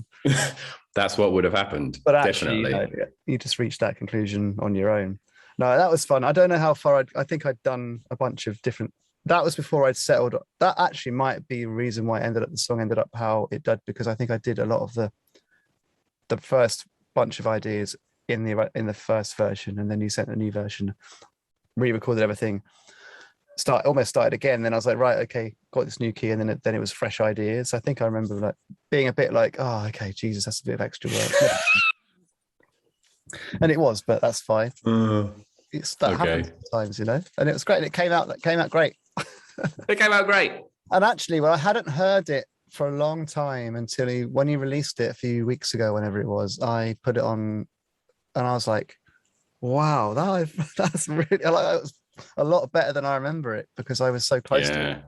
B: That's what would have happened.
A: But actually, definitely. You just reached that conclusion on your own. No, that was fun. I don't know how far I think I'd done a bunch of different that was before I'd settled. That actually might be a reason why the song ended up how it did, because I think I did a lot of the first bunch of ideas in the first version, and then you sent a new version, re-recorded everything, almost started again. Then I was like, right, okay, got this new key, and then it was fresh ideas. I think I remember like being a bit like, oh, okay, Jesus, that's a bit of extra work. And it was, but that's fine. That happens sometimes, you know. And it was great. And it came out great.
B: It came out great.
A: And actually, well, I hadn't heard it for a long time until when he released it a few weeks ago, whenever it was. I put it on, and I was like, wow, that's really, like, it was a lot better than I remember it, because I was so close to it.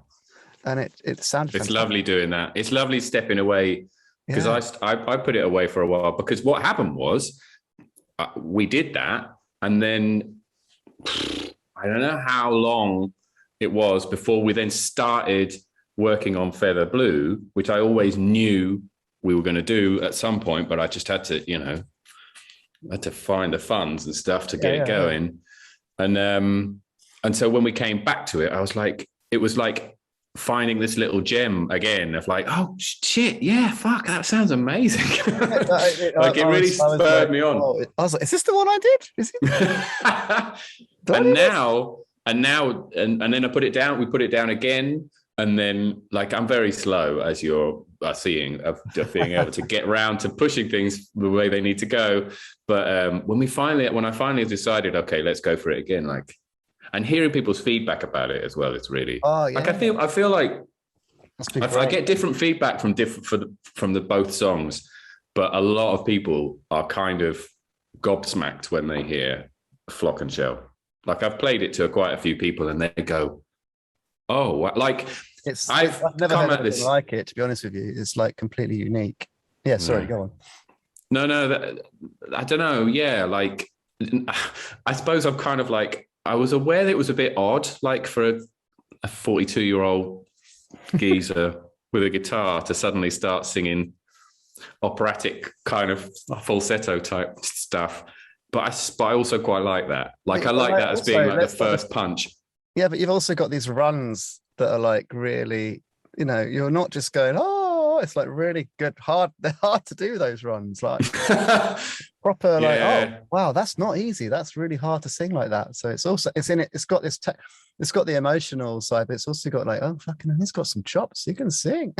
A: And it sounded fantastic.
B: Lovely doing that. It's lovely stepping away, because I put it away for a while, because what happened was we did that, and then I don't know how long it was before we then started working on Feather Blue, which I always knew we were going to do at some point, but I just had to, had to find the funds and stuff to get it going. And so when we came back to it, I was like, it was like finding this little gem again of like, oh shit, yeah, fuck, that sounds amazing. Like it really spurred me on.
A: Oh, I was like, is this the one I did? Is it?
B: and then I put it down. We put it down again, and then like I'm very slow, as you're seeing, of being able to get around to pushing things the way they need to go. But when I finally decided, okay, let's go for it again, like. And hearing people's feedback about it as well, it's really like I feel like I get different feedback from the both songs, but a lot of people are kind of gobsmacked when they hear Flock and Shell. Like I've played it to quite a few people, and they go, "Oh, like I've
A: never heard anything like it." To be honest with you, it's like completely unique. Yeah, sorry, go on.
B: No, I don't know. Yeah, like I suppose I'm kind of like. I was aware that it was a bit odd, like for a 42-year-old geezer with a guitar to suddenly start singing operatic kind of falsetto type stuff. But I also quite like that. Like I like that as being like the first punch.
A: Yeah, but you've also got these runs that are like really, you're not just going, oh, it's like really good, hard. They're hard to do, those runs, like proper, like, oh wow, that's not easy. That's really hard to sing like that. So it's got this it's got the emotional side, but it's also got like, oh fucking, he's got some chops. He can sing.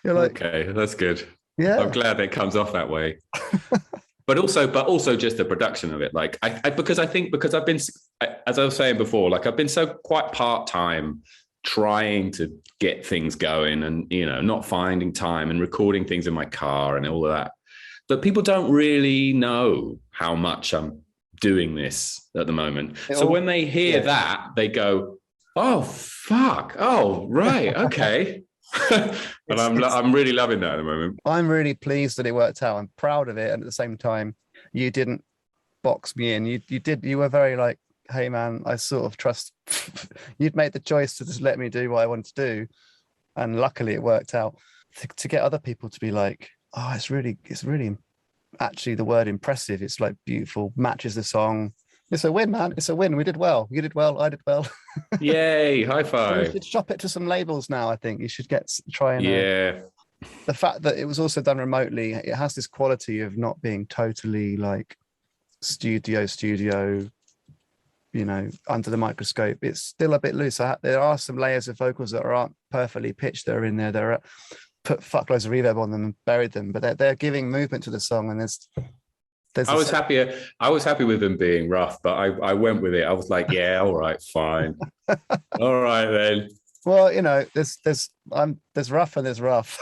A: You're like, okay,
B: that's good.
A: Yeah,
B: I'm glad it comes off that way. But also just the production of it. Like because I've been, as I was saying before, like I've been so quite part-time trying to get things going, and not finding time, and recording things in my car and all of that. But people don't really know how much I'm doing this at the moment. So when they hear that, they go, "Oh fuck! Oh right, okay." And I'm really loving that at the moment.
A: I'm really pleased that it worked out. I'm proud of it, and at the same time, you didn't box me in. You were very like, hey man, I sort of trust. You'd made the choice to just let me do what I wanted to do, and luckily it worked out. To get other people to be like, oh, it's really actually the word impressive. It's like beautiful, matches the song. It's a win, man. It's a win. We did well. You did well. I did well.
B: Yay! High five.
A: You should shop it to some labels now. I think you should try and.
B: Yeah.
A: The fact that it was also done remotely, it has this quality of not being totally like studio, under the microscope. It's still a bit loose. There are some layers of vocals that aren't perfectly pitched that are in there. They're put fuckloads of reverb on them and buried them, but they're giving movement to the song. And there's
B: I was happy with them being rough, but I went with it. I was like, yeah, all right, fine. All right then.
A: Well, there's rough and there's rough.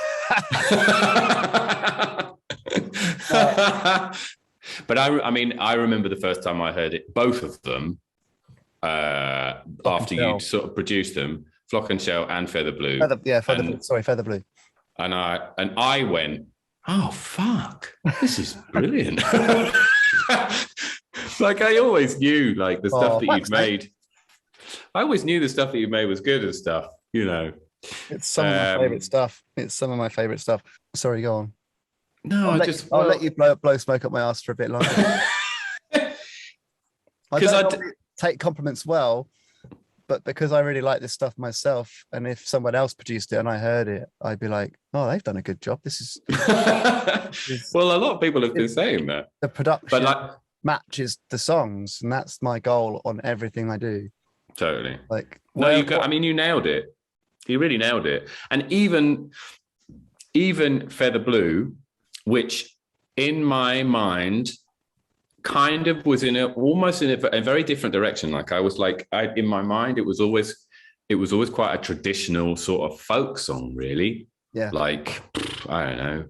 B: But I remember the first time I heard it, both of them, after you sort of produced them, Flock and Shell and Feather Blue.
A: Feather Blue.
B: And I went, oh fuck, this is brilliant. Like I always knew like the stuff that you'd made. I always knew the stuff that you made was good and stuff,
A: It's some of my favorite stuff. Sorry, go on.
B: No,
A: I'll let you blow smoke up my ass for a bit longer. I don't take compliments well, but because I really like this stuff myself, and if someone else produced it and I heard it, I'd be like, oh, they've done a good job. This is
B: well, a lot of people have been saying that.
A: The production
B: but like,
A: matches the songs, and that's my goal on everything I do.
B: Totally.
A: Like,
B: no, I mean, you nailed it. You really nailed it. And even Feather Blue, which in my mind kind of was almost in a very different direction. Like I was like, in my mind, it was always quite a traditional sort of folk song, really.
A: Yeah.
B: Like, I don't know.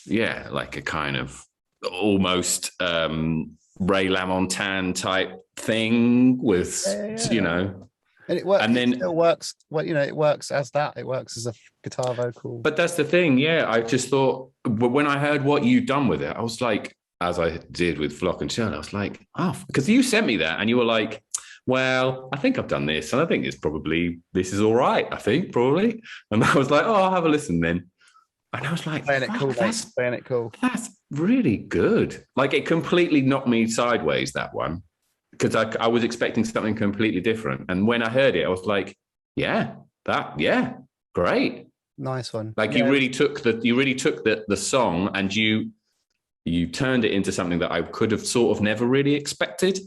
B: Yeah, like a kind of almost Ray LaMontagne type thing with, you know.
A: And it works. And then it still works. Well, you know, it works as that. It works as a guitar vocal.
B: But that's the thing. Yeah, I just thought, when I heard what you'd done with it, I was like, as I did with Flock and Shell, I was like, oh, because you sent me that and you were like, well, I think I've done this and I think this is all right, I think, probably. And I was like, oh, I'll have a listen then. And I was like,
A: playing it cool.
B: That's really good. Like, it completely knocked me sideways, that one, because I was expecting something completely different. And when I heard it, I was like, yeah, great.
A: Nice one.
B: Like, you really took the song and you turned it into something that I could have sort of never really expected.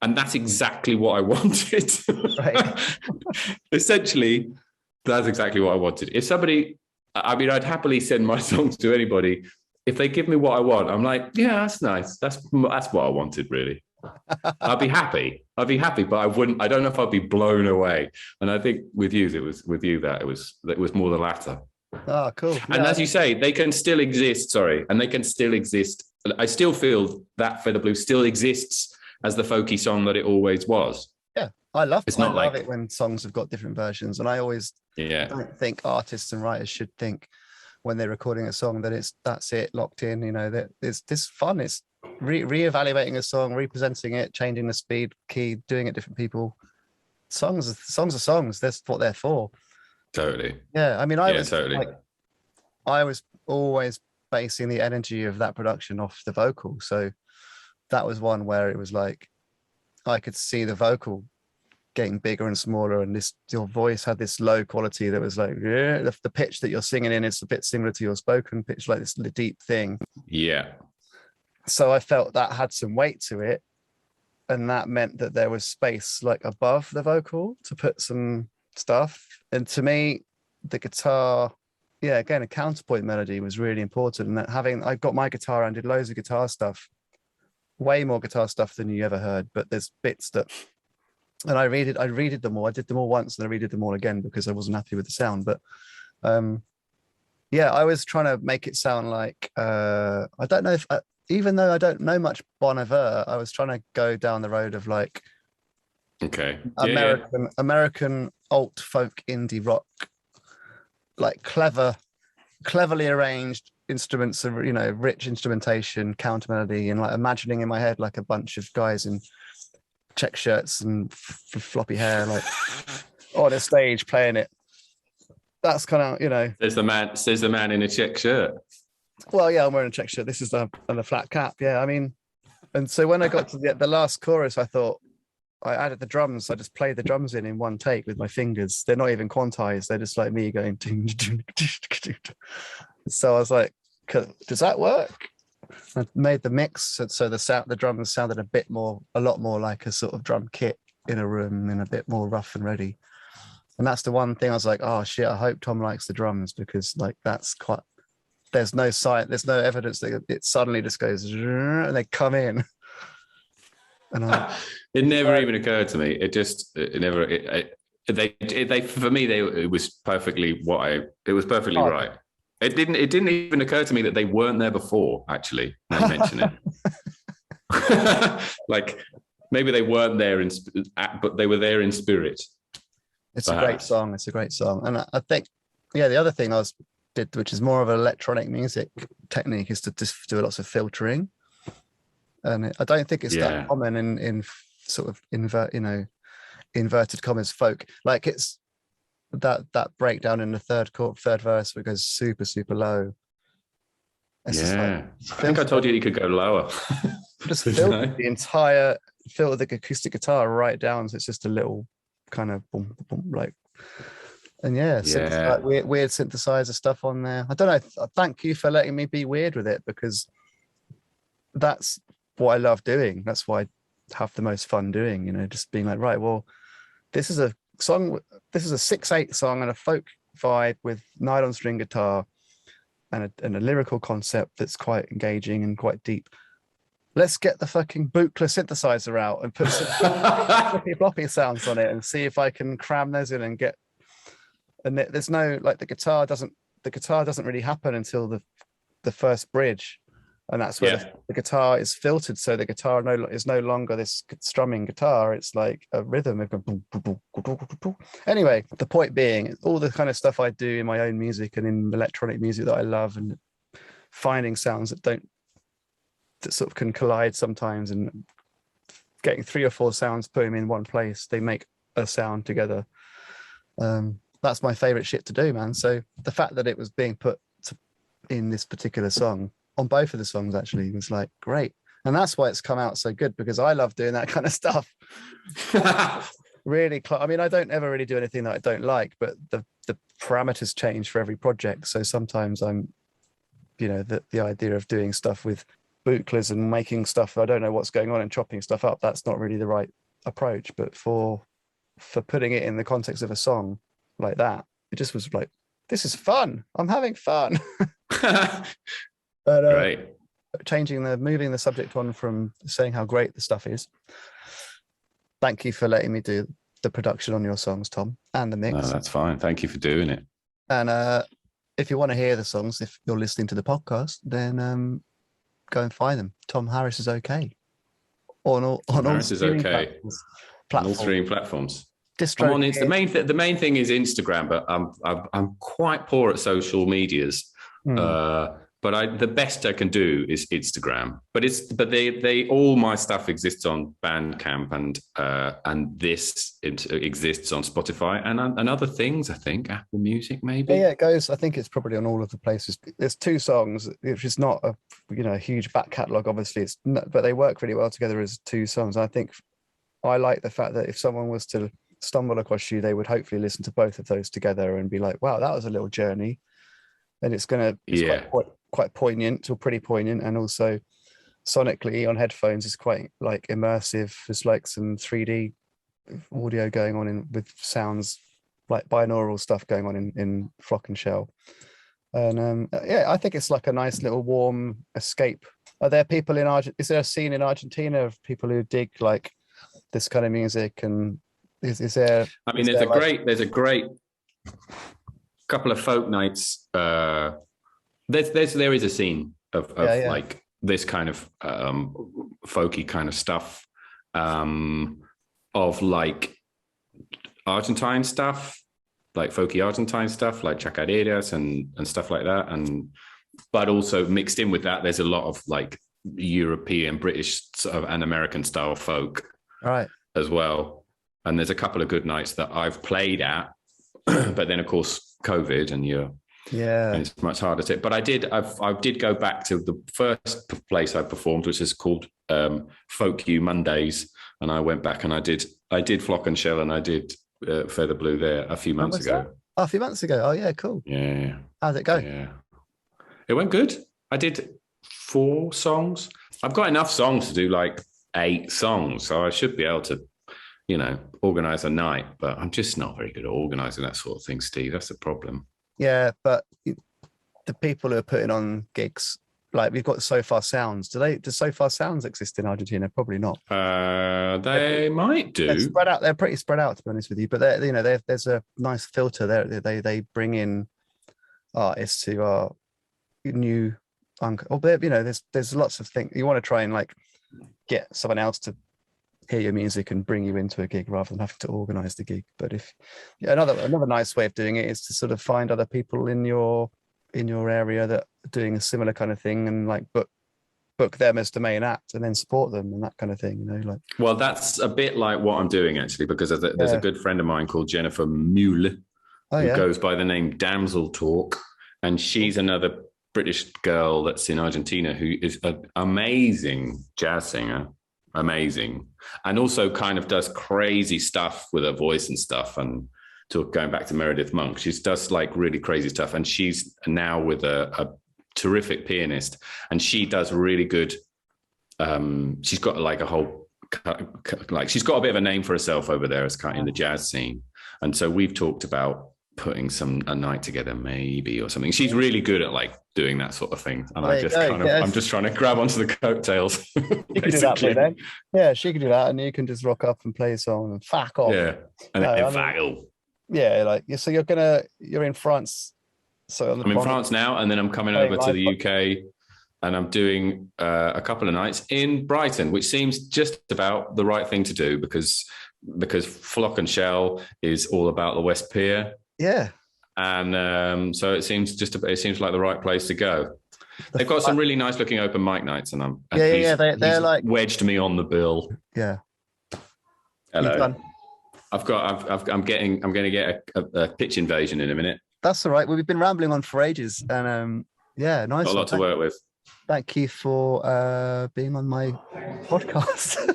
B: And that's exactly what I wanted. Right. Essentially, that's exactly what I wanted. If somebody, I mean, I'd happily send my songs to anybody. If they give me what I want, I'm like, yeah, that's nice. That's what I wanted, really. I'd be happy, but I don't know if I'd be blown away. And I think with you, it was more the latter.
A: Oh, cool.
B: And as you say, they can still exist. And they can still exist. I still feel that Feather Blue still exists as the folky song that it always was.
A: Yeah, I love it when songs have got different versions. And I always don't think artists and writers should think when they're recording a song that that's it, locked in. You know, that it's this fun. It's re-evaluating a song, representing it, changing the speed, key, doing it different people. Songs are songs. That's what they're for.
B: Totally.
A: Yeah, I mean, I was always basing the energy of that production off the vocal. So that was one where it was like I could see the vocal getting bigger and smaller, and your voice had this low quality that was like, yeah, the pitch that you're singing in is a bit similar to your spoken pitch, like this deep thing.
B: Yeah.
A: So I felt that had some weight to it, and that meant that there was space like above the vocal to put some stuff. And to me, the guitar, again, a counterpoint melody was really important. And that I got my guitar and did loads of guitar stuff, way more guitar stuff than you ever heard. But there's bits that, and I redid them all. I did them all once and I redid them all again because I wasn't happy with the sound. But I was trying to make it sound like, I don't know if, even though I don't know much Bon Iver, I was trying to go down the road of like, American alt folk indie rock, like cleverly arranged instruments, of rich instrumentation, counter melody, and like imagining in my head like a bunch of guys in check shirts and floppy hair, like on a stage playing it. That's kind of
B: Says the man in a check shirt.
A: Well, yeah, I'm wearing a check shirt. This is the flat cap. Yeah, I mean, and so when I got to the last chorus, I thought. I added the drums. I just played the drums in one take with my fingers. They're not even quantized. They're just like me going. So I was like, does that work? I made the mix so the drums sounded a lot more like a sort of drum kit in a room, and a bit more rough and ready. And that's the one thing I was like, oh shit, I hope Tom likes the drums, because like that's quite. There's no evidence that it suddenly just goes and they come in. And
B: it never even occurred to me. It was perfectly right. It didn't even occur to me that they weren't there before, actually. Now you mention it. Like maybe they weren't there but they were there in spirit.
A: It's a great song. And I think the other thing I did, which is more of an electronic music technique, is to just do lots of filtering. And I don't think it's that common in sort of inverted commas folk. Like it's that breakdown in the third verse where it goes super, super low. It's
B: I think I told you could go lower.
A: Just filter the acoustic guitar right down, so it's just a little kind of boom, boom, like, and yeah. Like weird synthesizer stuff on there. I don't know. Thank you for letting me be weird with it, because that's what I love doing. That's why I have the most fun doing, you know, just being like, right, well, this is a song, this is a 6/8 song and a folk vibe with nylon string guitar and a lyrical concept that's quite engaging and quite deep. Let's get the fucking Buchla synthesizer out and put some flippy floppy sounds on it and see if I can cram those in and get. And there's no, like, the guitar doesn't really happen until the first bridge, and that's where the guitar is filtered, so the guitar is no longer this strumming guitar. It's like a rhythm. Anyway, the point being, all the kind of stuff I do in my own music and in electronic music that I love, and finding sounds that sort of can collide sometimes, and getting 3 or 4 sounds, put them in one place, they make a sound together. That's my favorite shit to do, man. So the fact that it was being put in this particular song, on both of the songs actually, was like great. And that's why it's come out so good, because I love doing that kind of stuff. Really, I mean, I don't ever really do anything that I don't like, but the parameters change for every project. So sometimes I'm, you know, the idea of doing stuff with Buchlas and making stuff, I don't know what's going on, and chopping stuff up, that's not really the right approach. But for putting it in the context of a song like that, it just was like, this is fun. I'm having fun. But
B: right.
A: Moving the subject on from saying how great the stuff is. Thank you for letting me do the production on your songs, Tom, and the mix.
B: No, that's fine. Thank you for doing it.
A: And if you want to hear the songs, if you're listening to the podcast, then go and find them. Tom Harris is okay. On all streaming platforms.
B: On all streaming platforms.
A: Distro.
B: The main thing is Instagram, but I'm quite poor at social medias. But the best I can do is Instagram. But they all my stuff exists on Bandcamp, and this exists on Spotify and other things. I think Apple Music maybe.
A: Yeah, it goes. I think it's probably on all of the places. There's 2 songs, which is not a huge back catalogue. Obviously, but they work really well together as 2 songs. I think I like the fact that if someone was to stumble across you, they would hopefully listen to both of those together and be like, wow, that was a little journey. And it's quite poignant, or pretty poignant, and also sonically on headphones is quite like immersive. There's like some 3D audio going on with sounds, like binaural stuff going on in Flock and Shell. And I think it's like a nice little warm escape. Are there people is there a scene in Argentina of people who dig like this kind of music? And is there? I mean,
B: there's a great couple of folk nights. There is a scene of like this kind of folky kind of stuff, of like Argentine stuff, like folky Argentine stuff, like chacareras and stuff like that. But also mixed in with that, there's a lot of like European, British sort of, and American style folk,
A: right,
B: as well. And there's a couple of good nights that I've played at, but then of course COVID and and it's much harder to. But I did go back to the first place I performed, which is called Folk You Mondays, and I went back and I did Flock and Shell, and I did Feather Blue there a few months ago.
A: Oh, a few months ago. Oh yeah, cool.
B: Yeah.
A: How'd it go?
B: Yeah, it went good. I did 4 songs. I've got enough songs to do like 8 songs, so I should be able to, organize a night, but I'm just not very good at organizing that sort of thing, Steve. That's the problem.
A: Yeah, but the people who are putting on gigs, like we've got So Far Sounds. Do So Far Sounds exist in Argentina? Probably not.
B: They might do.
A: They're spread out. They're pretty spread out, to be honest with you. But there's a nice filter there. They bring in artists who are new. There's lots of things you want to try and like get someone else to hear your music and bring you into a gig rather than having to organize the gig. But another nice way of doing it is to sort of find other people in your area that are doing a similar kind of thing, and like book them as the main act and then support them and that kind of thing,
B: Well, that's a bit like what I'm doing actually, because there's a good friend of mine called Jennifer Mule, who goes by the name Damsel Talk, and she's another British girl that's in Argentina who is an amazing jazz singer. amazing, and also kind of does crazy stuff with her voice and stuff. And going back to Meredith Monk, she does like really crazy stuff, and she's now with a terrific pianist, and she does really good. She's got like a whole, like she's got a bit of a name for herself over there as kind of in the jazz scene, and so we've talked about putting a night together maybe or something. She's really good at like doing that sort of thing, and I'm just trying to grab onto the coattails.
A: You can do that, then. Yeah, she can do that, and you can just rock up and play a song and fuck off.
B: Yeah, and
A: yeah, like so you're in France. So I'm
B: in France now, and then I'm coming over to the UK, and I'm doing a couple of nights in Brighton, which seems just about the right thing to do because Flock and Shell is all about the West Pier.
A: Yeah.
B: And so it seems like the right place to go. They've got some really nice looking open mic nights, and they're like wedged me on the bill.
A: Yeah.
B: Hello. I'm going to get a pitch invasion in a minute.
A: That's all right. We've been rambling on for ages, and nice.
B: Got a lot to work with.
A: Thank you for being on my podcast.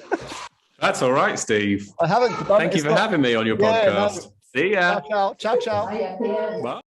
B: That's all right, Steve.
A: I haven't.
B: Thank you for having me on your podcast. See ya.
A: Ciao, ciao. Bye.